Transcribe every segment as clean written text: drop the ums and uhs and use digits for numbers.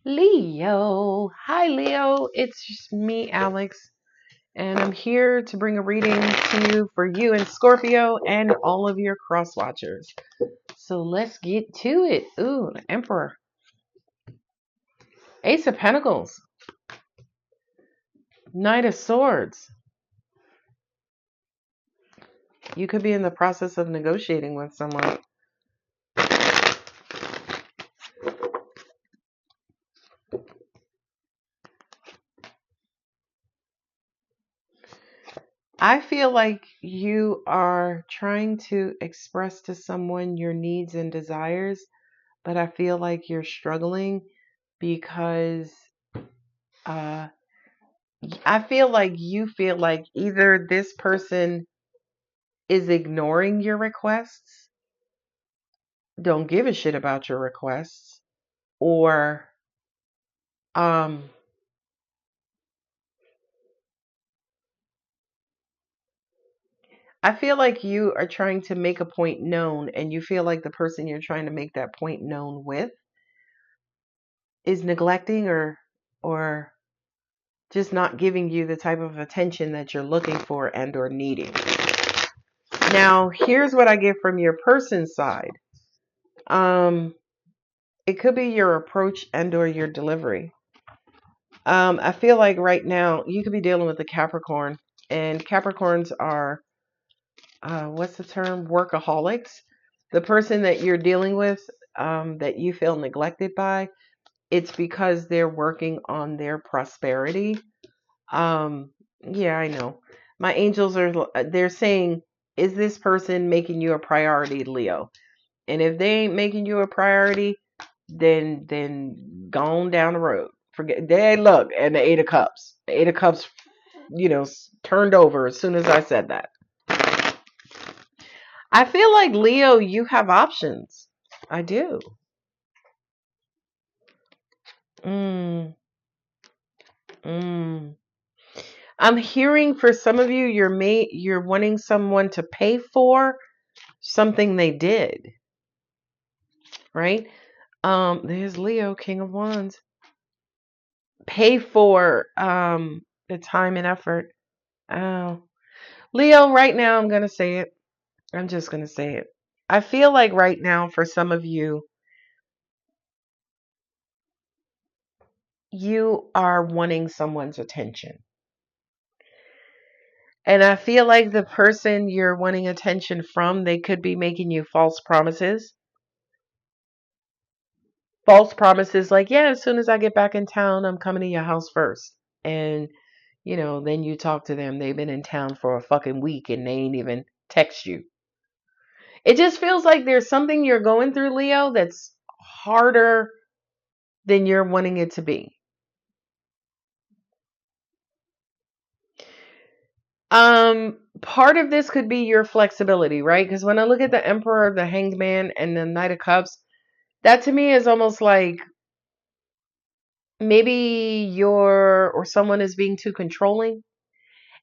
Leo. Hi, Leo. It's just me, Alex, and I'm here to bring a reading to you for you and Scorpio and all of your cross watchers. So let's get to it. Ooh, the Emperor. Ace of Pentacles. Knight of Swords. You could be in the process of negotiating with someone. I feel like you are trying to express to someone your needs and desires, but I feel like you're struggling because I feel like you feel like either this person is ignoring your requests, don't give a shit about your requests, or um I feel like you are trying to make a point known and you feel like the person you're trying to make that point known with is neglecting or just not giving you the type of attention that you're looking for and or needing. Now, here's what I get from your person's side. It could be your approach and or your delivery. I feel like right now you could be dealing with a Capricorn, and Capricorns are, what's the term? Workaholics. The person that you're dealing with, that you feel neglected by, it's because they're working on their prosperity. Yeah, I know. My angels they're saying, is this person making you a priority, Leo? And if they ain't making you a priority, then go on down the road. Forget they look and the Eight of Cups. The Eight of Cups, turned over as soon as I said that. I feel like Leo, you have options. I do. Mm, mm. I'm hearing for some of you, you're wanting someone to pay for something they did, right? There's Leo, King of Wands. Pay for the time and effort. Oh, Leo, right now I'm gonna say it. I'm just gonna say it. I feel like right now for some of you, you are wanting someone's attention. And I feel like the person you're wanting attention from, they could be making you false promises. False promises like, yeah, as soon as I get back in town, I'm coming to your house first. And, then you talk to them. They've been in town for a fucking week and they ain't even text you. It just feels like there's something you're going through, Leo, that's harder than you're wanting it to be. Part of this could be your flexibility, right? Because when I look at the Emperor, the Hanged Man, and the Knight of Cups, that to me is almost like maybe you're or someone is being too controlling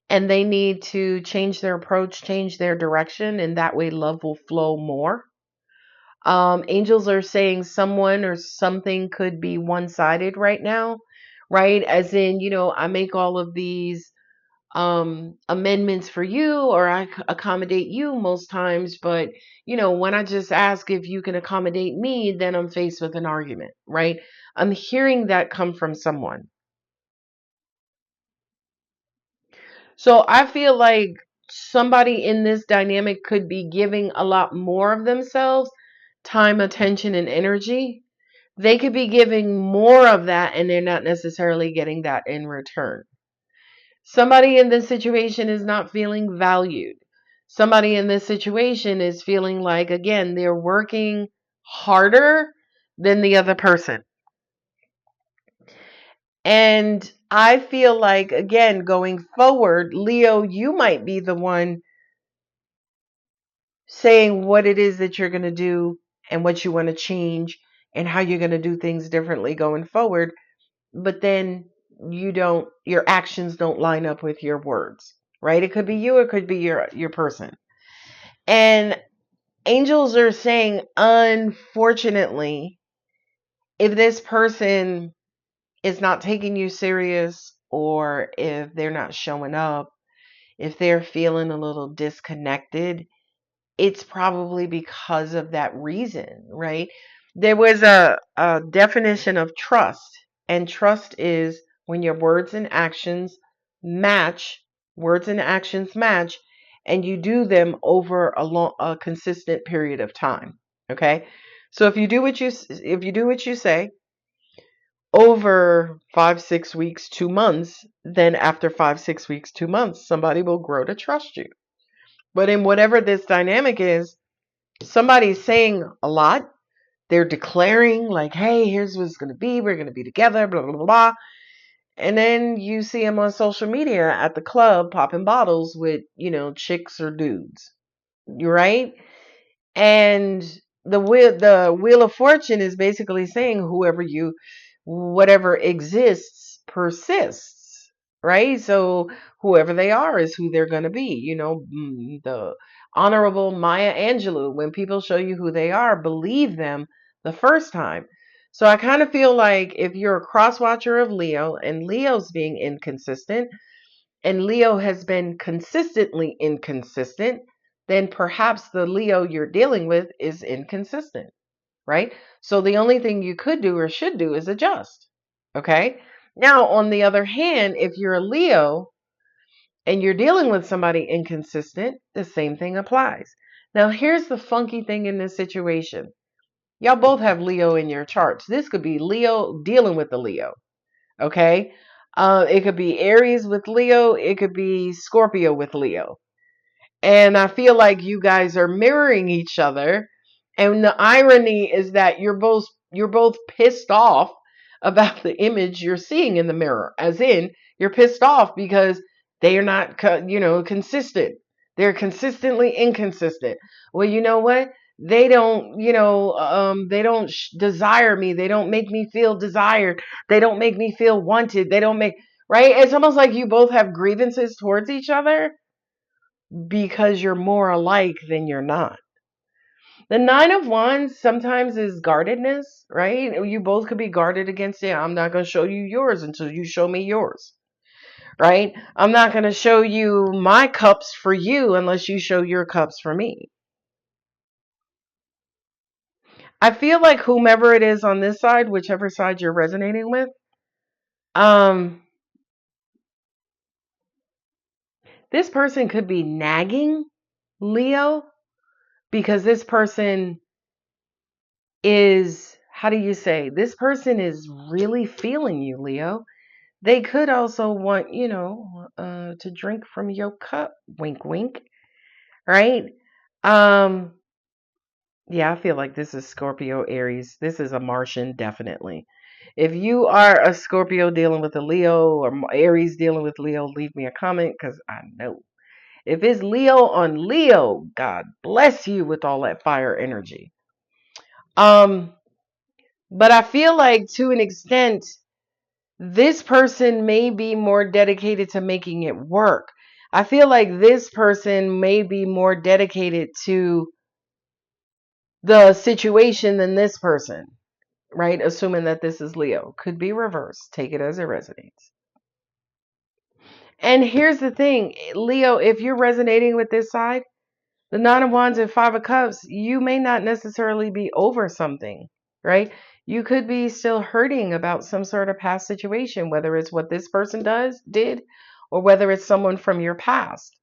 and they need to change their approach, change their direction, and that way love will flow more. Angels are saying someone or something could be one-sided right now, right? As in, I make all of these amendments for you or I accommodate you most times, but when I just ask if you can accommodate me, then I'm faced with an argument, right? I'm hearing that come from someone. So I feel like somebody in this dynamic could be giving a lot more of themselves, time, attention, and energy. They could be giving more of that and they're not necessarily getting that in return. Somebody in this situation is not feeling valued. Somebody in this situation is feeling like, again, they're working harder than the other person. And I feel like, again, going forward, Leo, you might be the one saying what it is that you're going to do and what you want to change and how you're going to do things differently going forward. But then your actions don't line up with your words, right? It could be you, it could be your person. And angels are saying, unfortunately, if this person is not taking you serious, or if they're not showing up, if they're feeling a little disconnected, it's probably because of that reason, right? There was a definition of trust, and trust is when your words and actions match, and you do them over a consistent period of time. Okay, so if you do what you say over 5, 6 weeks, 2 months, then after 5, 6 weeks, 2 months, somebody will grow to trust you. But in whatever this dynamic is, somebody's saying a lot. They're declaring like, hey, here's what it's going to be. We're going to be together, blah, blah, blah, blah. And then you see them on social media at the club popping bottles with, chicks or dudes. You're right. And the wheel of fortune is basically saying whatever exists persists, right? So whoever they are is who they're going to be. The Honorable Maya Angelou, when people show you who they are, believe them the first time. So I kind of feel like if you're a cross watcher of Leo, and Leo's being inconsistent, and Leo has been consistently inconsistent, then perhaps the Leo you're dealing with is inconsistent, right? So the only thing you could do or should do is adjust. Okay. Now, on the other hand, if you're a Leo and you're dealing with somebody inconsistent, the same thing applies. Now, here's the funky thing in this situation. Y'all both have Leo in your charts. This could be Leo dealing with the Leo. Okay. It could be Aries with Leo. It could be Scorpio with Leo. And I feel like you guys are mirroring each other. And the irony is that you're both pissed off about the image you're seeing in the mirror. As in, you're pissed off because they are not, consistent. They're consistently inconsistent. Well, you know what? They don't desire me. They don't make me feel desired. They don't make me feel wanted. They don't make, right? It's almost like you both have grievances towards each other because you're more alike than you're not. The Nine of Wands sometimes is guardedness, right? You both could be guarded against it. I'm not going to show you yours until you show me yours, right? I'm not going to show you my cups for you unless you show your cups for me. I feel like whomever it is on this side, whichever side you're resonating with, this person could be nagging Leo because this person is, how do you say, this person is really feeling you, Leo. They could also want, to drink from your cup. Wink, wink. Right? Um, yeah, I feel like this is Scorpio Aries. This is a Martian, definitely. If you are a Scorpio dealing with a Leo or Aries dealing with Leo, leave me a comment because I know. If it's Leo on Leo, God bless you with all that fire energy. But I feel like to an extent, this person may be more dedicated to making it work. I feel like this person may be more dedicated to the situation than this person, right? Assuming that this is Leo. Could be reversed. Take it as it resonates. And here's the thing, Leo, if you're resonating with this side, the Nine of Wands and Five of Cups, you may not necessarily be over something, right? You could be still hurting about some sort of past situation, whether it's what this person did, or whether it's someone from your past.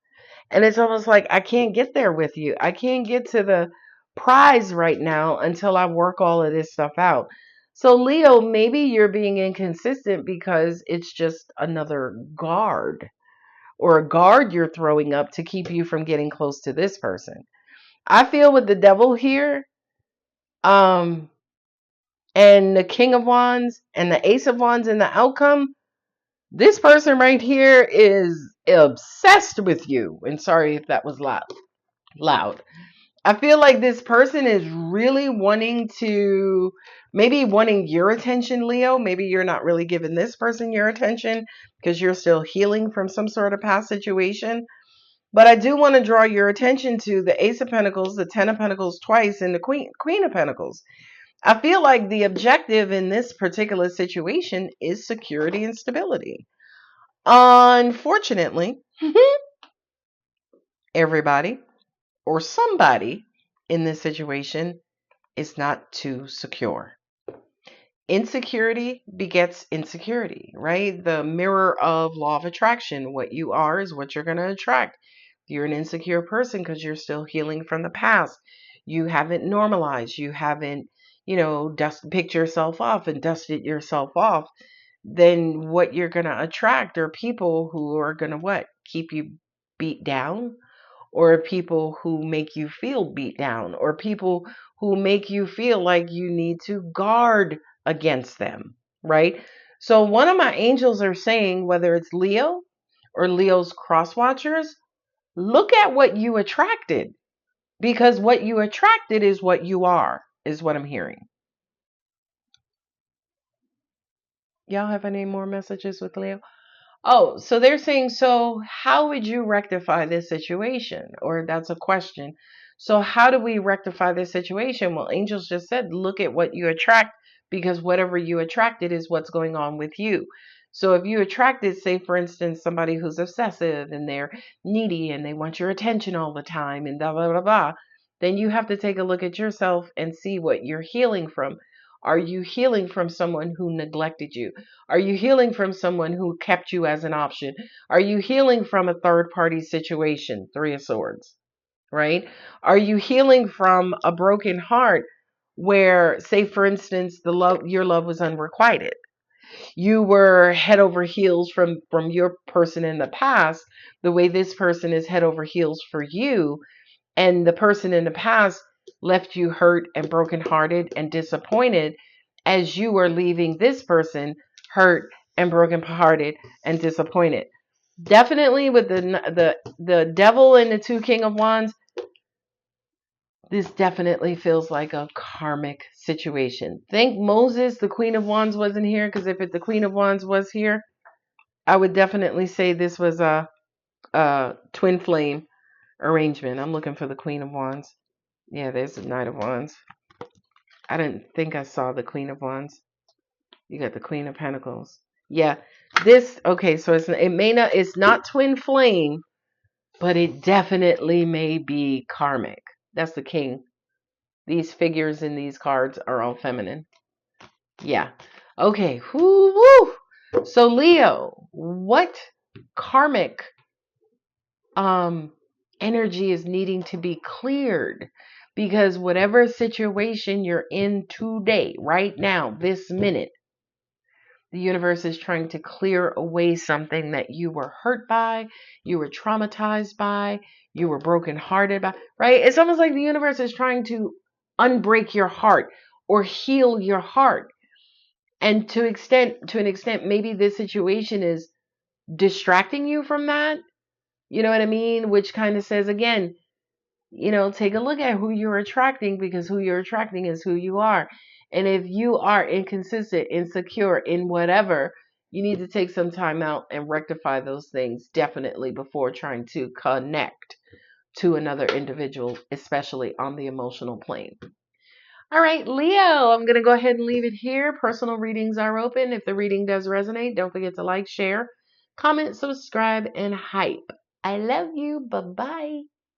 And it's almost like, I can't get there with you. I can't get to the prize right now until I work all of this stuff out. So Leo, maybe you're being inconsistent because it's just another guard, or a guard you're throwing up to keep you from getting close to this person. I feel with the devil here, and the King of Wands and the Ace of Wands in the outcome, this person right here is obsessed with you. And sorry if that was loud. I feel like this person is really wanting your attention, Leo. Maybe you're not really giving this person your attention because you're still healing from some sort of past situation. But I do want to draw your attention to the Ace of Pentacles, the Ten of Pentacles twice, and the Queen of Pentacles. I feel like the objective in this particular situation is security and stability. Unfortunately, everybody or somebody in this situation is not too secure. Insecurity begets insecurity, right? The mirror of law of attraction. What you are is what you're going to attract. You're an insecure person because you're still healing from the past. You haven't normalized. You haven't, picked yourself off and dusted yourself off. Then what you're going to attract are people who are going to what? Keep you beat down, or people who make you feel beat down, or people who make you feel like you need to guard against them, right? So one of my angels are saying, whether it's Leo or Leo's cross watchers, look at what you attracted, because what you attracted is what you are, is what I'm hearing. Y'all have any more messages with Leo? Oh, so they're saying, so how would you rectify this situation? Or that's a question. So how do we rectify this situation? Well, angels just said, look at what you attract, because whatever you attracted is what's going on with you. So if you attracted, say, for instance, somebody who's obsessive and they're needy and they want your attention all the time and blah, blah, blah, blah, then you have to take a look at yourself and see what you're healing from. Are you healing from someone who neglected you? Are you healing from someone who kept you as an option? Are you healing from a third party situation? Three of Swords, right? Are you healing from a broken heart where, say, for instance, your love was unrequited? You were head over heels from your person in the past, the way this person is head over heels for you, and the person in the past left you hurt and brokenhearted and disappointed as you were leaving this person hurt and brokenhearted and disappointed. Definitely with the devil and the two king of wands, this definitely feels like a karmic situation. Thank Moses the queen of wands wasn't here, because if the queen of wands was here, I would definitely say this was a twin flame arrangement. I'm looking for the queen of wands. Yeah, there's the Knight of Wands. I didn't think I saw the Queen of Wands. You got the Queen of Pentacles. Yeah, okay, so it's not twin flame, but it definitely may be karmic. That's the king. These figures in these cards are all feminine. Yeah. Okay. Woo. So Leo, what karmic energy is needing to be cleared, because whatever situation you're in today, right now, this minute, the universe is trying to clear away something that you were hurt by, you were traumatized by, you were brokenhearted by, right? It's almost like the universe is trying to unbreak your heart or heal your heart. And to an extent, maybe this situation is distracting you from that. You know what I mean? Which kind of says, again, take a look at who you're attracting, because who you're attracting is who you are. And if you are inconsistent, insecure in whatever, you need to take some time out and rectify those things, definitely, before trying to connect to another individual, especially on the emotional plane. All right, Leo, I'm going to go ahead and leave it here. Personal readings are open. If the reading does resonate, don't forget to like, share, comment, subscribe, and hype. I love you. Bye-bye.